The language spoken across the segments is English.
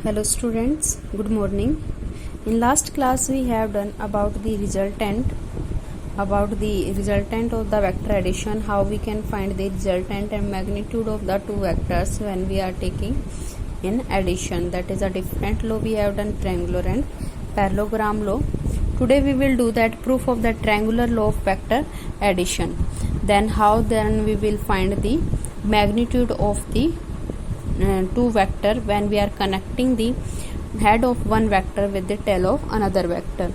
Hello students, good morning. In last class we have done about the resultant of the vector addition, how we can find the resultant and magnitude of the two vectors when we are taking in addition. That is a different law. We have done triangular and parallelogram law. Today we will do that proof of the triangular law of vector addition. Then we will find the magnitude of the two vector when we are connecting the head of one vector with the tail of another vector.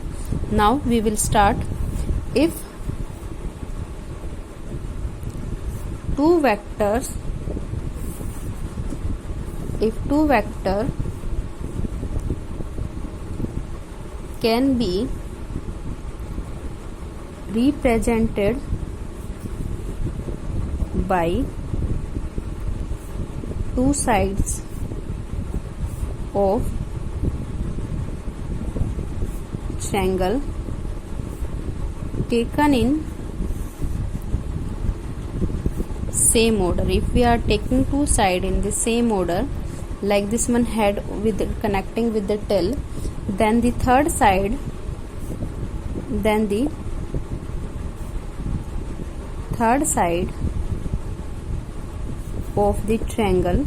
Now we will start. If two vector can be represented by two sides of triangle taken in same order. If we are taking two sides in the same order, like this one head with connecting with the tail, then the third side of the triangle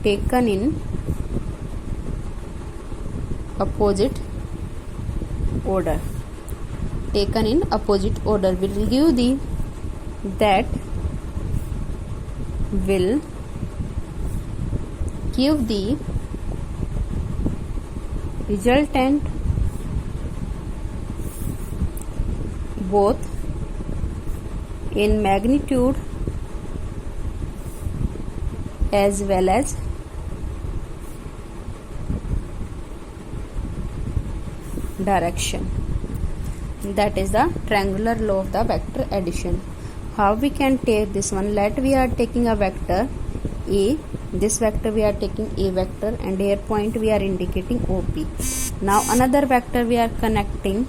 taken in opposite order will give the resultant both in magnitude as well as direction. That is the triangular law of the vector addition. How we can take this one? Let we are taking a vector A. This vector we are taking A vector, and here point we are indicating OP. Now another vector we are connecting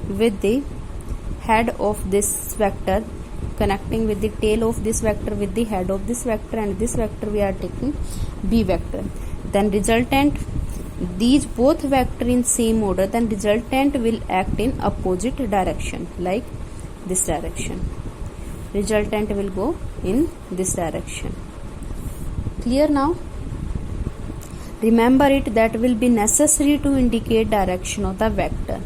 with the head of this vector, connecting with the tail of this vector with the head of this vector, and this vector we are taking B vector. Then resultant, these both vector in same order, then resultant will act in opposite direction, like this direction. Resultant will go in this direction. Clear now? Remember it, that will be necessary to indicate direction of the vector.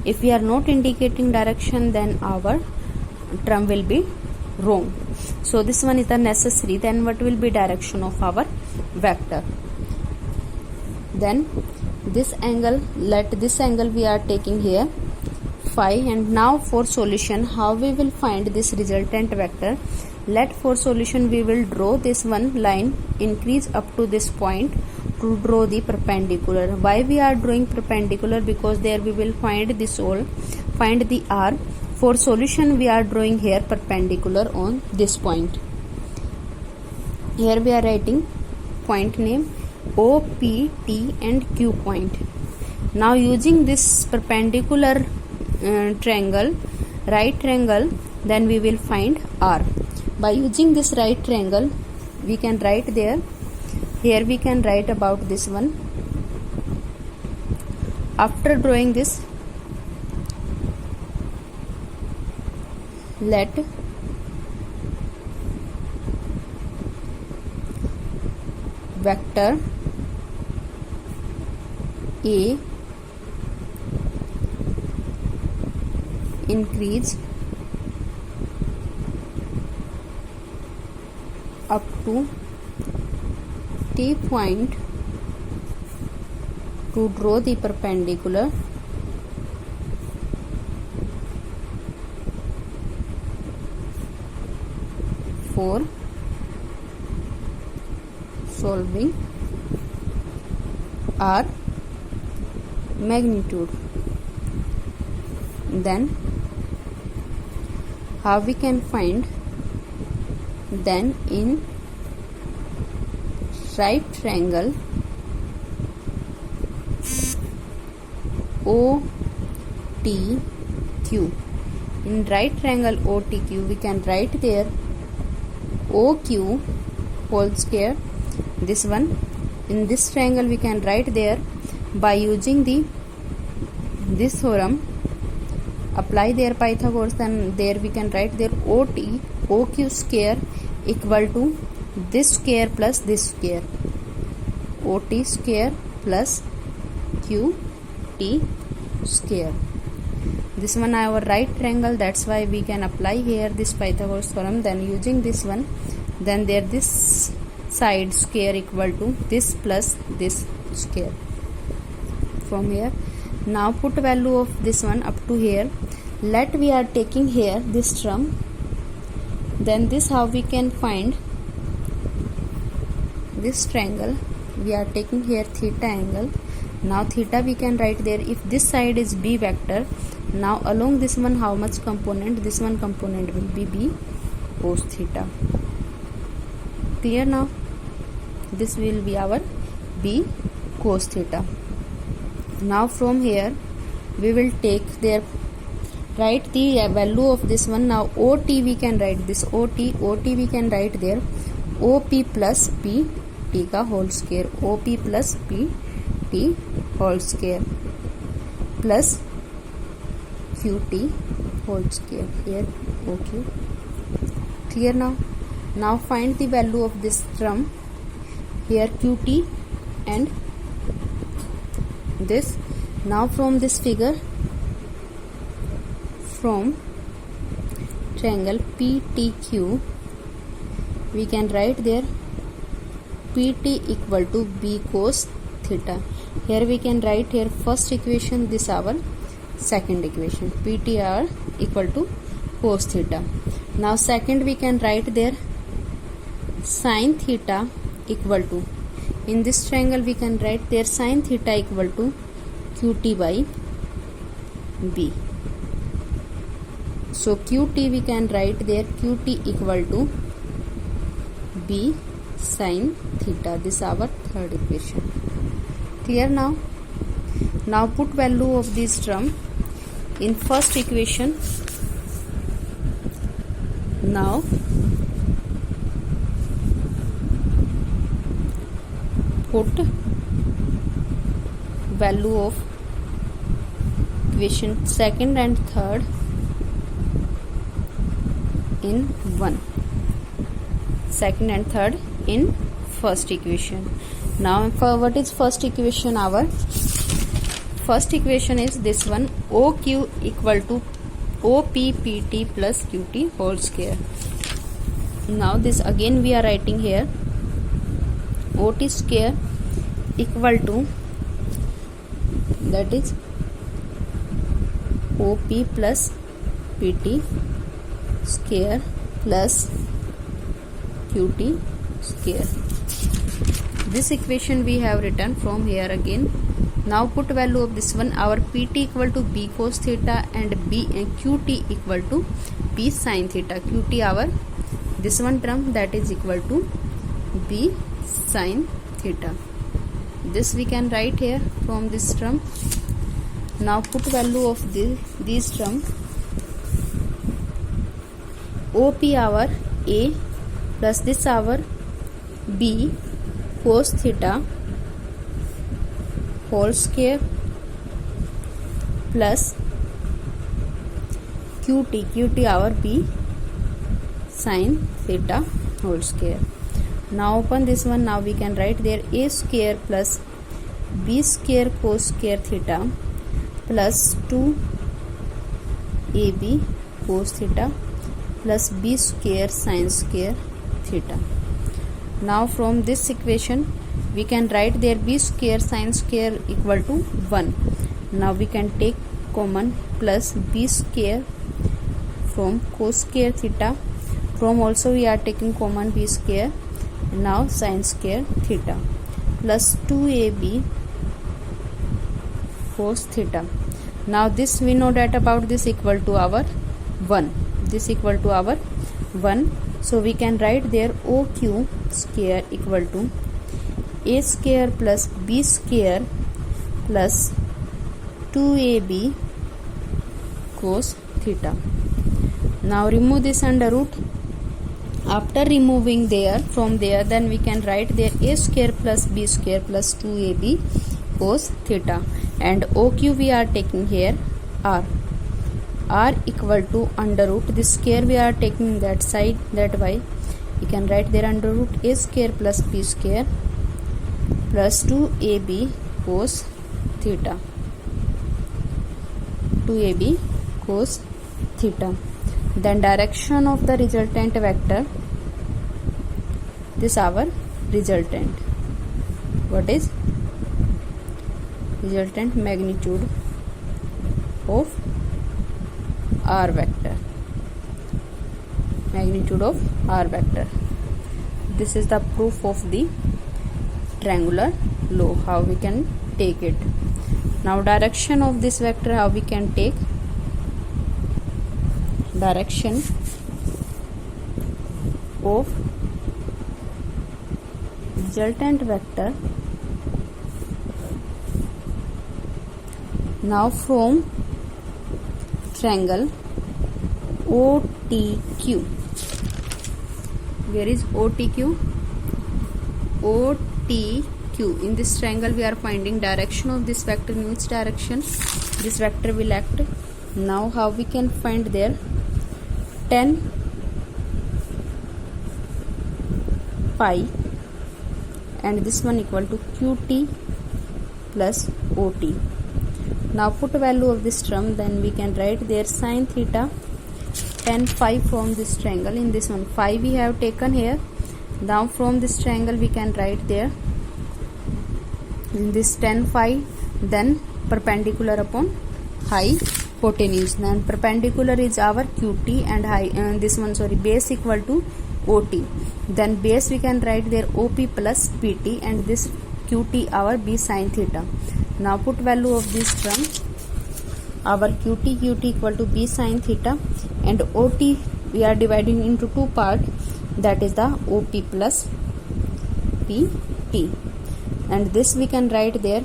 If we are not indicating direction, then our term will be wrong. So this one is the necessary. Then what will be direction of our vector? Then this angle, let this angle we are taking here phi. And now for solution, how we will find this resultant vector? Let for solution we will draw this one line, increase up to this point to draw the perpendicular. Why we are drawing perpendicular? Because there we will find the R. For solution we are drawing here perpendicular on this point. Here we are writing point name O, P, T and Q point. Now using this perpendicular triangle, right triangle, then we will find R. By using this right triangle, we can write there. Here we can write about this one. After drawing this, let vector A increase up to T point to draw the perpendicular for solving R magnitude. Then how we can find? Then in right triangle OTQ. In right triangle OTQ, we can write there OQ whole square. This one, in this triangle we can write there by using this theorem, apply their Pythagoras, then there we can write their OQ square equal to this square plus this square, OT square plus QT square. This one our right triangle, that's why we can apply here this Pythagoras theorem. Then using this one, then there this side square equal to this plus this square. From here, now put value of this one up to here. Let we are taking here this term, then this how we can find this triangle. We are taking here theta angle. Now theta we can write there, if this side is B vector, now along this one how much component, this one component will be B cos theta. Clear now? This will be our B cos theta. Now from here we will take their, write the value of this one. Now OT we can write this, OT we can write there OP plus PT का whole square, OP plus PT whole square plus QT whole square, here OQ. Clear now? Now find the value of this term, here QT and this. Now from this figure, from triangle PTQ we can write there PT equal to B cos theta. Here we can write here first equation, this our second equation, PT are equal to cos theta. Now second we can write there sin theta equal to, in this triangle we can write there sin theta equal to QT by B. So QT we can write there QT equal to B sin theta. This is our third equation. Clear now? Now put value of this term in first equation. Now put value of equation second and third in 1, second and third in first equation. Now for what is first equation, our first equation is this one, OQ equal to OPPT plus QT whole square. Now this again we are writing here OT square equal to, that is OP plus PT square plus QT square. This equation we have written from here again. Now put value of this one, our PT equal to B cos theta and QT equal to B sin theta. QT our this one term, that is equal to B sin theta. This we can write here from this term. Now put value of this term, OP our A plus this our B cos theta whole square plus QT our B sin theta whole square. Now open this one. Now we can write there A square plus B square cos square theta plus 2AB cos theta plus B square sin square theta. Now from this equation we can write there B square sin square equal to 1. Now we can take common plus B square from cos square theta, from also we are taking common B square, now sin square theta plus 2AB cos theta. Now this we know that about this equal to our 1, this equal to our 1. So we can write there OQ square equal to A square plus B square plus 2AB cos theta. Now remove this under root. After removing there from there, then we can write there a square plus b square plus 2ab cos theta, and OQ we are taking here r equal to under root, this square we are taking that side, that y, we can write there under root a square plus b square plus 2ab cos theta, 2ab cos theta. Then direction of the resultant vector, this our resultant. What is resultant? Magnitude of r vector, magnitude of r vector. This is the proof of the triangular law, how we can take it. Now direction of this vector, how we can take direction of resultant vector. Now from triangle OTQ, where is OTQ? OTQ, in this triangle we are finding direction of this vector, in which direction this vector will act. Now how we can find there? Tan phi and this one equal to QT plus OT. Now put value of this term, then we can write there sin theta tan phi from this triangle. In this one phi we have taken here. Now from this triangle we can write there in this tan phi, then perpendicular upon hypotenuse, then perpendicular is our QT and this one base equal to OT, then base we can write there OP plus PT, and this QT our B sin theta. Now put value of this term, our QT equal to B sin theta, and OT we are dividing into two parts, that is the OP plus PT, and this we can write there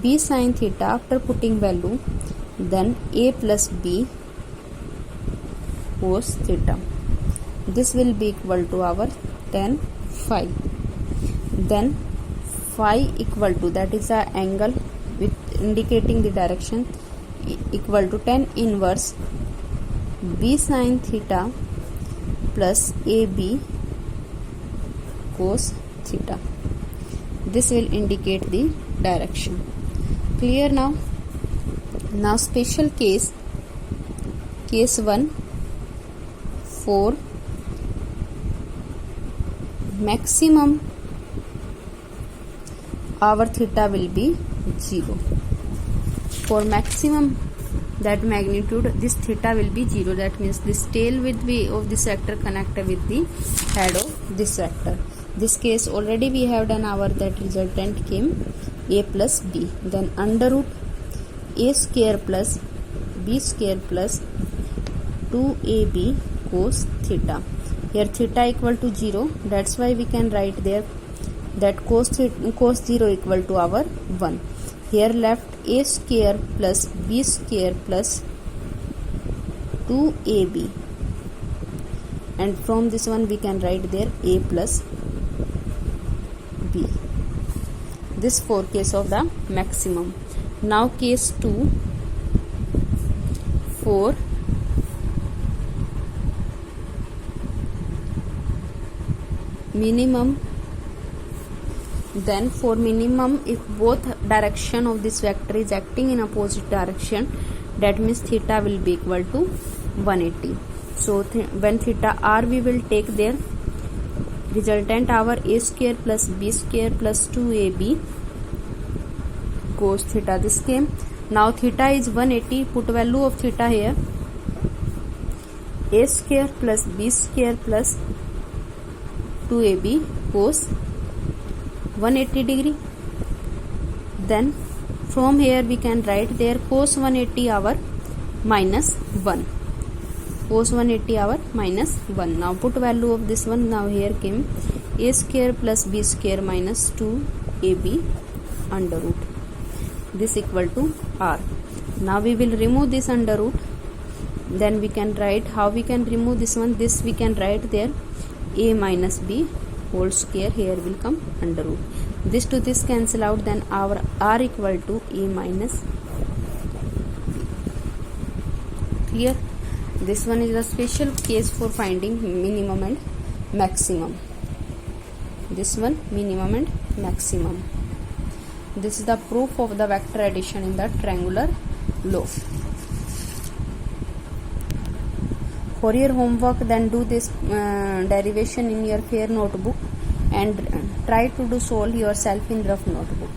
B sin theta after putting value, then A plus B cos theta. This will be equal to our tan phi. Then phi equal to, that is the angle with indicating the direction, equal to tan inverse B sin theta plus AB cos theta. This will indicate the direction. Clear now? Now special case 1, for maximum our theta will be 0. For maximum that magnitude, this theta will be 0. That means this tail will be of this vector connected with the head of this vector. This case already we have done, our that resultant came a plus b, then under root a square plus b square plus 2ab cos theta. Here theta equal to 0, that's why we can write there that cos 0 equal to our 1. Here left a square plus b square plus 2ab, and from this one we can write there a plus b. This for case of the maximum. Now case 2, for minimum. Then for minimum, if both direction of this vector is acting in opposite direction, that means theta will be equal to 180. So when theta r we will take there resultant our a square plus b square plus 2ab cos theta. This came. Now theta is 180. Put value of theta here, a square plus b square plus 2ab cos 180 degree. Then from here we can write there cos 180 our minus 1, cos 180 our minus 1. Now put value of this one. Now here came a square plus b square minus 2ab under root, this equal to r. Now we will remove this under root, then we can write how we can remove this one. This we can write there a minus b whole square, here will come under root. This to this cancel out, then our r equal to a minus b. Clear? This one is a special case for finding minimum and maximum. This one minimum and maximum. This is the proof of the vector addition in the triangular law. For your homework, then do this derivation in your fair notebook and try to do solve yourself in rough notebook.